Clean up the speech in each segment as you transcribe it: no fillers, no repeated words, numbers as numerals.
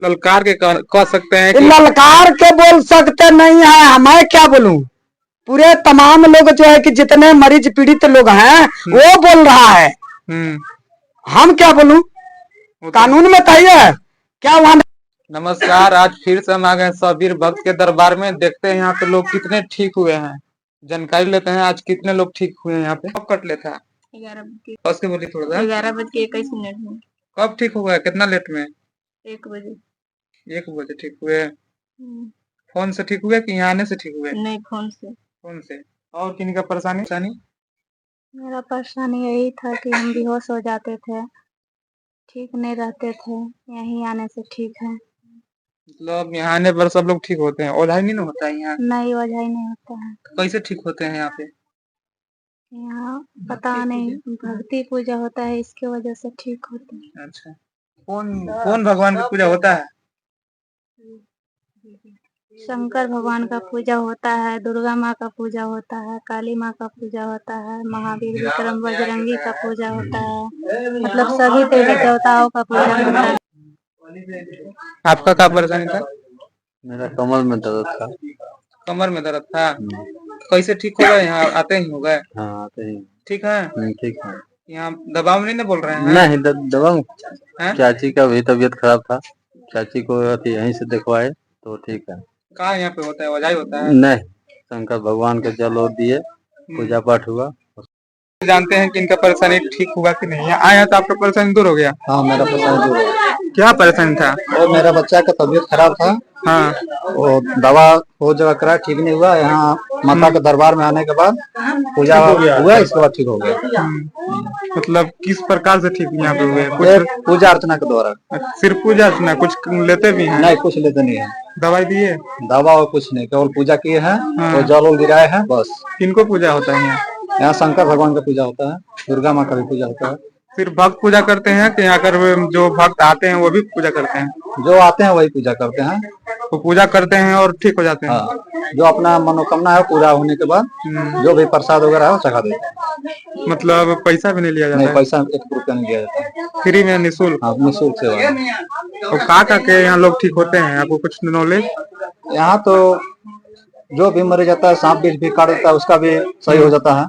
ललकार के कह सकते हैं कि ललकार के बोल सकते नहीं है, मैं क्या बोलूं। पूरे तमाम लोग जो है कि जितने मरीज पीड़ित लोग हैं वो बोल रहा है, हम क्या बोलूं। कानून में तय है क्या वहां। नमस्कार, आज फिर से हम आ गए सबीर भक्त के दरबार में। देखते हैं यहाँ पे लोग कितने ठीक हुए हैं, जानकारी लेते हैं। आज कितने लोग ठीक हुए हैं यहाँ पे। कब कट लेता है? 11 बज बस के बोलिए थोड़ा सा। 11:21 में। कब ठीक हो गया? कितना लेट में? 1 बजे। 1 बजे ठीक हुए। फोन से ठीक हुए कि यहाँ आने से ठीक हुए? नहीं, फोन से। फोन से। और किन्हीं का परेशानी? मेरा परेशानी यही था कि हम बेहोश हो जाते थे, ठीक नहीं रहते थे, यहीं आने से ठीक है। मतलब यहाँ आने पर सब लोग ठीक होते हैं? ओझाई नहीं ना होता है यहाँ? नहीं, वजह नहीं होता है कैसे ठीक होते हैं यहाँ पे? यहाँ। पता नहीं, भक्ति पूजा होता है, इसके वजह से ठीक होते हैं। अच्छा, कौन भगवान की पूजा होता है? शंकर भगवान का पूजा होता है, दुर्गा माँ का पूजा होता है, काली माँ का पूजा होता है, महावीर विक्रम बजरंगी का पूजा होता है, मतलब सभी देवी देवताओं का पूजा होता है। आपका क्या परेशानी था? मेरा कमर में दर्द था। कमर में दर्द था? कैसे ठीक हो गए? यहाँ आते ही हो गए? हाँ, आते ही ठीक है। ठीक है। यहाँ दबाव नहीं ना बोल रहे हैं? नहीं, दवा चाची का भी तबीयत खराब था, चाची को यहीं से दिखवाए तो ठीक है। कहाँ यहाँ पे होता है? वजाई होता है? नहीं, शंकर भगवान के जल और दिए, पूजा पाठ हुआ। जानते हैं कि इनका परेशानी ठीक हुआ कि नहीं? यहाँ आया तो आपका परेशानी दूर हो गया? हाँ, मेरा परेशानी दूर हो गया। क्या परेशानी था? और मेरा बच्चा का तबीयत खराब था। हाँ, वो दवा हो जगह करा, ठीक नहीं हुआ। यहाँ माता के दरबार में आने के बाद पूजा हुआ, इसके बाद ठीक हो गया। मतलब किस प्रकार से ठीक यहाँ पे हुए? कुछ पूजा अर्चना के द्वारा। सिर्फ पूजा अर्चना? कुछ लेते भी हैं? नहीं, कुछ लेते नहीं है। दवाई दिए? दवा और कुछ नहीं, केवल पूजा किए हैं। हाँ। और जल गिराए हैं बस। किनको पूजा होता है यहाँ? यहाँ शंकर भगवान का पूजा होता है, दुर्गा माँ का भी पूजा होता है। सिर्फ भक्त पूजा करते हैं कि यहाँ कर जो भक्त आते हैं वो भी पूजा करते हैं? जो आते हैं वही पूजा करते हैं। वो पूजा करते हैं और ठीक हो जाते हैं? हाँ, जो अपना मनोकामना है पूरा होने के बाद जो भी प्रसाद वगैरह है वो चढ़ा देते हैं। मतलब पैसा भी नहीं लिया जाता? नहीं, पैसा 1 रुपया नहीं दिया जाता। फ्री में, निःशुल्क? हाँ, निःशुल्क सेवा है। तो कहाँ के यहाँ लोग ठीक होते हैं? आपको कुछ नॉलेज? यहाँ तो जो भी मर जाता है, सांप बीज भी काट देता है, उसका भी सही हो जाता है।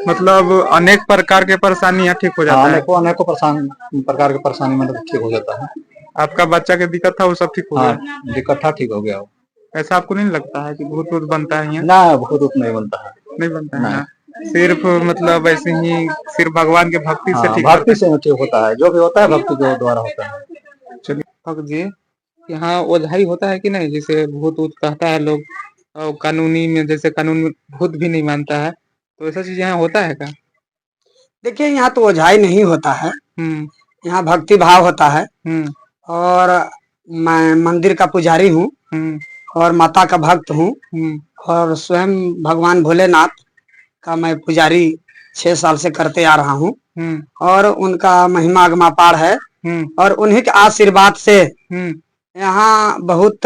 मतलब अनेक प्रकार के परेशानी यहाँ ठीक हो जाता है? अनेकों प्रकार की परेशानी मतलब ठीक हो जाता है। आपका बच्चा के दिक्कत था वो सब ठीक हो गया? हाँ, दिक्कत था, ठीक हो गया। ऐसा आपको नहीं लगता है कि भूत वूत बनता है यहाँ? ना, भूत नहीं बनता है। नहीं बनता है ना? सिर्फ मतलब ऐसे ही सिर्फ भगवान के भक्ति से ठीक भक्ति से ठीक होता है। जो भी होता है भक्ति के द्वारा होता है। चलिए भक्त जी, यहाँ ओझाई होता है कि नहीं? जैसे भूत वूत कहता है लोग, और कानूनी में जैसे कानून में भूत भी नहीं मानता है, तो ऐसा चीज यहाँ होता है क्या? देखिए, यहाँ तो ओझाई नहीं होता है, यहाँ भक्ति भाव होता है। और मैं मंदिर का पुजारी हूँ और माता का भक्त हूँ और स्वयं भगवान भोलेनाथ का मैं पुजारी 6 साल से करते आ रहा हूँ। और उनका महिमा अगमापार है और उन्हीं के आशीर्वाद से यहाँ बहुत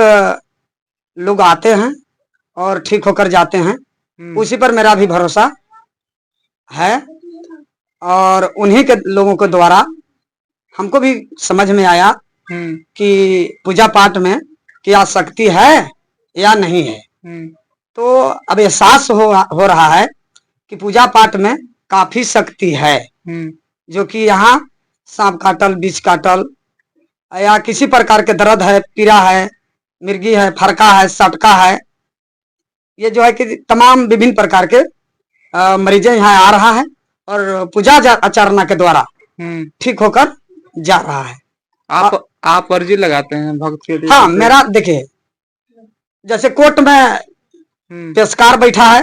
लोग आते हैं और ठीक होकर जाते हैं। उसी पर मेरा भी भरोसा है और उन्हीं के लोगों के द्वारा हमको भी समझ में आया कि पूजा पाठ में क्या शक्ति है या नहीं है। तो अब एहसास हो रहा है कि पूजा पाठ में काफी शक्ति है, जो कि यहाँ सांप काटल, बीज काटल या किसी प्रकार के दर्द है, पीड़ा है, मिर्गी है, फरका है, सटका है, ये जो है कि तमाम विभिन्न प्रकार के मरीजें यहाँ आ रहा है और पूजा आचरणा के द्वारा ठीक होकर जा रहा है। आप अर्जी लगाते हैं भक्त के लिए? हाँ, मेरा देखिए, जैसे कोर्ट में पेशकार बैठा है,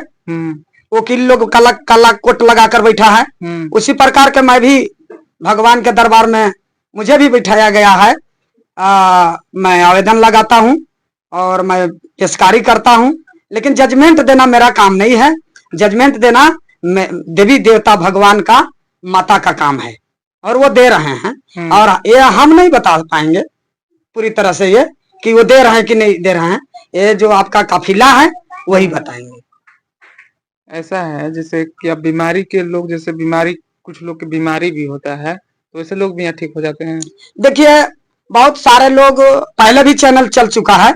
वकील लोग काला काला कोट लगाकर बैठा है, उसी प्रकार के मैं भी भगवान के दरबार में मुझे भी बिठाया गया है। मैं आवेदन लगाता हूँ और मैं पेशकारी करता हूँ, लेकिन जजमेंट देना मेरा काम नहीं है। जजमेंट देना देवी देवता भगवान का, माता का काम है और वो दे रहे हैं। और ये हम नहीं बता पाएंगे पूरी तरह से ये कि वो दे रहे हैं कि नहीं दे रहे हैं, ये जो आपका काफिला है वही बताएंगे। ऐसा है जैसे कि अब बीमारी के लोग, जैसे बीमारी कुछ लोग की बीमारी भी होता है, तो ऐसे लोग भी यहाँ ठीक हो जाते हैं? देखिए, बहुत सारे लोग, पहले भी चैनल चल चुका है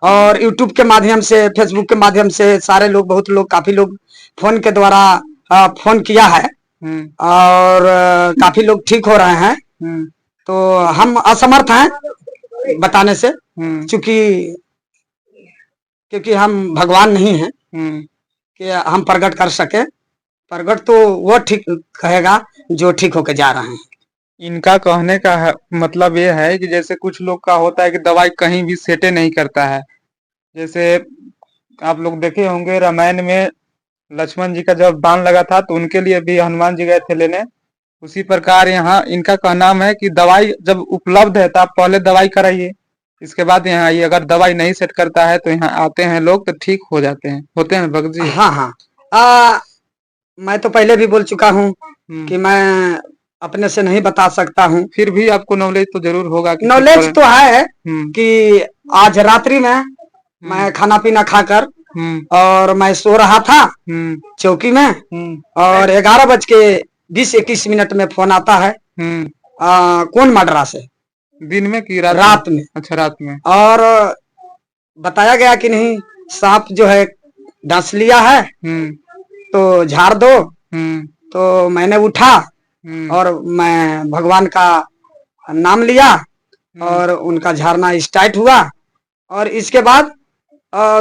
और यूट्यूब के माध्यम से, फेसबुक के माध्यम से सारे लोग, बहुत लोग, काफी लोग फोन के द्वारा फोन किया है और काफी लोग ठीक हो रहे हैं। तो हम असमर्थ हैं बताने से, क्योंकि हम भगवान नहीं हैं कि हम प्रकट कर सके। प्रकट तो वो ठीक कहेगा जो ठीक होके जा रहे हैं। इनका कहने का मतलब ये है कि जैसे कुछ लोग का होता है कि दवाई कहीं भी सेटे नहीं करता है। जैसे आप लोग देखे होंगे रामायण में लक्ष्मण जी का जब बाण लगा था तो उनके लिए भी हनुमान जी गए थे लेने। उसी प्रकार यहाँ इनका कहना है कि दवाई जब उपलब्ध है तो आप पहले दवाई कराइए, इसके बाद यहाँ आइए। अगर दवाई नहीं सेट करता है तो यहाँ आते हैं लोग तो ठीक हो जाते हैं, होते हैं भक्त जी। हाँ हाँ, मैं तो पहले भी बोल चुका हूँ कि मैं अपने से नहीं बता सकता हूँ। फिर भी आपको नॉलेज तो जरूर होगा। नॉलेज तो है कि आज रात्रि में मैं खाना पीना खाकर और मैं सो रहा था चौकी में और 11:20-21 में फोन आता है। कौन मडरा से? दिन में कि रात में? अच्छा, रात में। और बताया गया कि नहीं, सांप जो है डस लिया है तो झाड़ दो। तो मैंने उठा और मैं भगवान का नाम लिया और उनका झाड़ना स्टार्ट हुआ। और इसके बाद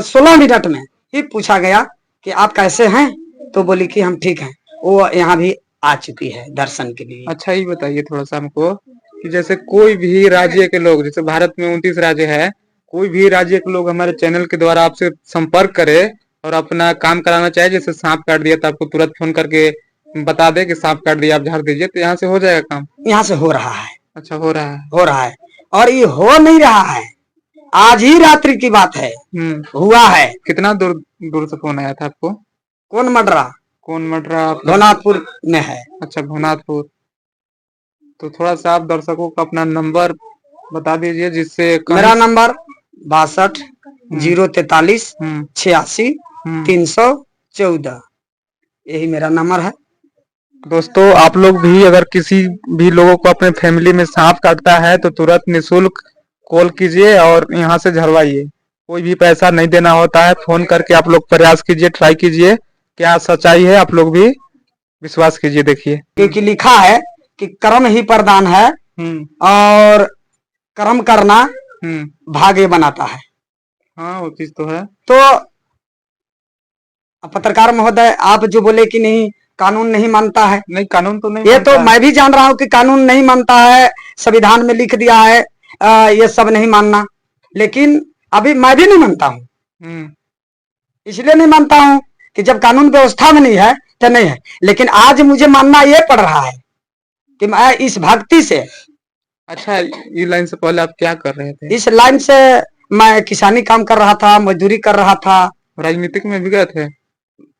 16 मिनट में ही पूछा गया कि आप कैसे हैं, तो बोली कि हम ठीक हैं। वो यहाँ भी आ चुकी है दर्शन के लिए। अच्छा, ये बताइए थोड़ा सा हमको कि जैसे कोई भी राज्य के लोग, जैसे भारत में 29 राज्य है, कोई भी राज्य के लोग हमारे चैनल के द्वारा आपसे संपर्क करे और अपना काम कराना चाहे, जैसे सांप काट दिया तो आपको तुरंत फोन करके बता दे कि सांप काट दिया, आप झाड़ दीजिए, तो यहाँ से हो जाएगा काम? यहाँ से हो रहा है। अच्छा, हो रहा है? हो रहा है। और ये हो नहीं रहा है, आज ही रात्रि की बात है, हुआ है। कितना दूर से फोन आया था आपको? कौन मडरा? भवनाथपुर में है। अच्छा, भवनाथपुर। तो थोड़ा सा आप दर्शकों को अपना नंबर बता दीजिए जिससे। मेरा नंबर 62 043 86 314, यही मेरा नंबर है। दोस्तों, आप लोग भी अगर किसी भी लोगों को अपने फैमिली में सांप काटता है तो तुरंत निःशुल्क कॉल कीजिए और यहाँ से झड़वाइए। कोई भी पैसा नहीं देना होता है, फोन करके आप लोग प्रयास कीजिए, ट्राई कीजिए, क्या सच्चाई है आप लोग भी विश्वास कीजिए। देखिए, क्योंकि लिखा है कि कर्म ही प्रधान है और कर्म करना भाग्य बनाता है। हाँ, वो चीज तो है। तो पत्रकार महोदय, आप जो बोले कि नहीं कानून नहीं मानता है, नहीं, कानून तो नहीं, ये तो मैं भी जान रहा हूँ कि कानून नहीं मानता है, संविधान में लिख दिया है ये सब नहीं मानना, लेकिन अभी मैं भी नहीं मानता हूँ। इसलिए नहीं मानता हूँ कि जब कानून व्यवस्था में नहीं है तो नहीं है, लेकिन आज मुझे मानना ये पड़ रहा है कि मैं इस भक्ति से। अच्छा, ये लाइन से पहले आप क्या कर रहे थे? इस लाइन से मैं किसानी काम कर रहा था, मजदूरी कर रहा था। राजनीतिक में भी गए थे?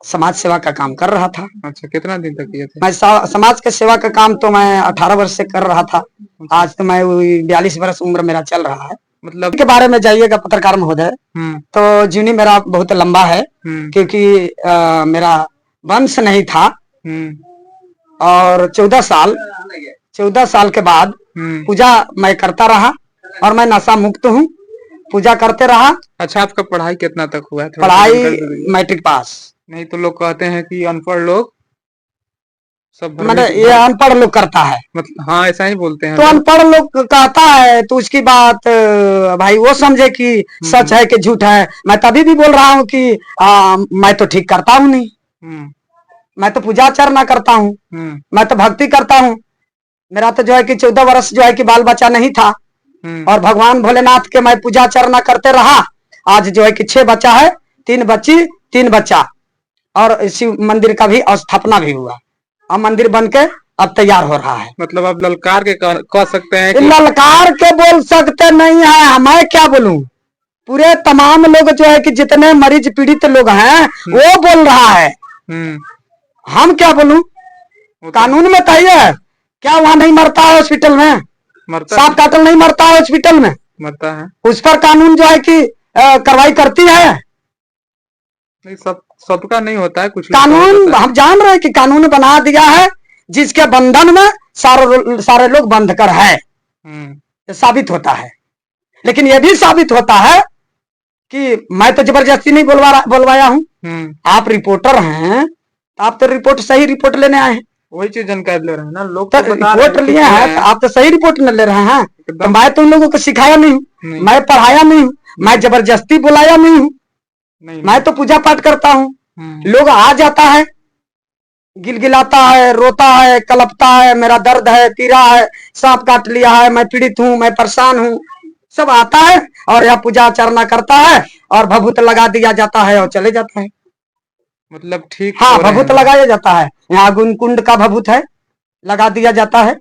समाज सेवा का काम कर रहा था। अच्छा, कितना दिन तक किए थे? मैं समाज के सेवा का काम तो मैं 18 वर्ष से कर रहा था। आज तो मैं 42 वर्ष उम्र मेरा चल रहा है। मतलब के बारे में जाइएगा पत्रकार महोदय, तो जीवनी मेरा बहुत लंबा है, क्योंकि मेरा वंश नहीं था। और 14 साल के बाद पूजा मैं करता रहा और मैं नशा मुक्त हूँ, पूजा करते रहा। अच्छा, आपका पढ़ाई कितना तक हुआ है? पढ़ाई मैट्रिक पास। नहीं तो लोग कहते हैं कि अनपढ़ लोग सब, मैंने ये अनपढ़ लोग करता है, मतलब हाँ, ऐसा ही बोलते हैं। तो अनपढ़ लोग कहता है तो उसकी बात भाई वो समझे कि सच है कि झूठ है। मैं तभी भी बोल रहा हूँ कि मैं तो ठीक करता हूँ नहीं, मैं तो पूजा अर्चना करता हूँ, मैं तो भक्ति करता हूँ। मेरा तो जो है कि 14 वर्ष जो है कि बाल बच्चा नहीं था और भगवान भोलेनाथ के मैं पूजा अर्चना करते रहा। आज जो है कि 6 बच्चा है, 3 बच्ची 3 बच्चा, और शिव मंदिर का भी स्थापना भी हुआ और मंदिर बन के अब तैयार हो रहा है। मतलब आप ललकार के कह सकते हैं कि... ललकार के बोल सकते नहीं है, मैं क्या बोलूं, पूरे तमाम लोग जो है कि जितने मरीज पीड़ित लोग हैं वो बोल रहा है। हम क्या बोलूं? कानून में तय है क्या? वहां नहीं मरता है हॉस्पिटल में, सांप काटल नहीं मरता है हॉस्पिटल में, मरता है। उस पर कानून जो है कि कार्रवाई करती है। नहीं, सबका नहीं होता है, कुछ कानून हम जान रहे हैं कि कानून बना दिया है जिसके बंधन में सारे लोग बंध कर है। ये साबित होता है। लेकिन ये भी साबित होता है कि मैं तो जबरदस्ती नहीं बोलवाया हूँ। आप रिपोर्टर हैं, तो आप तो रिपोर्ट सही रिपोर्ट लेने आए हैं। वही चीज जानकारी ले रहे हैं ना लोग, तो रिपोर्ट लिए हैं तो आप तो सही रिपोर्ट न ले रहे हैं। तो मैं तो उन लोगों को सिखाया नहीं हूँ, मैं पढ़ाया नहीं हूँ, मैं जबरदस्ती बुलाया नहीं हूँ। मैं तो पूजा पाठ करता हूँ। लोग आ जाता है, गिलगिलाता है, रोता है, कलपता है, मेरा दर्द है, पीड़ा है, सांप काट लिया है, मैं पीड़ित हूँ, मैं परेशान हूँ, सब आता है और यह पूजा अर्चना करता है और भभूत लगा दिया जाता है और चले जाता है। मतलब ठीक, हाँ, भभूत लगाया जाता है। यहाँ कुंड का भभूत है, लगा दिया जाता है।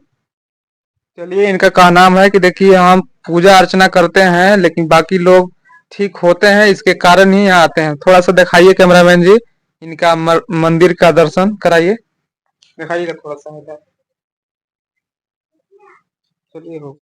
चलिए, इनका कहा नाम है कि देखिए हम पूजा अर्चना करते हैं लेकिन बाकी लोग ठीक होते हैं, इसके कारण ही यहाँ आते हैं। थोड़ा सा दिखाइए कैमरामैन जी, इनका मंदिर का दर्शन कराइए, दिखाइएगा थोड़ा सा। चलिए हो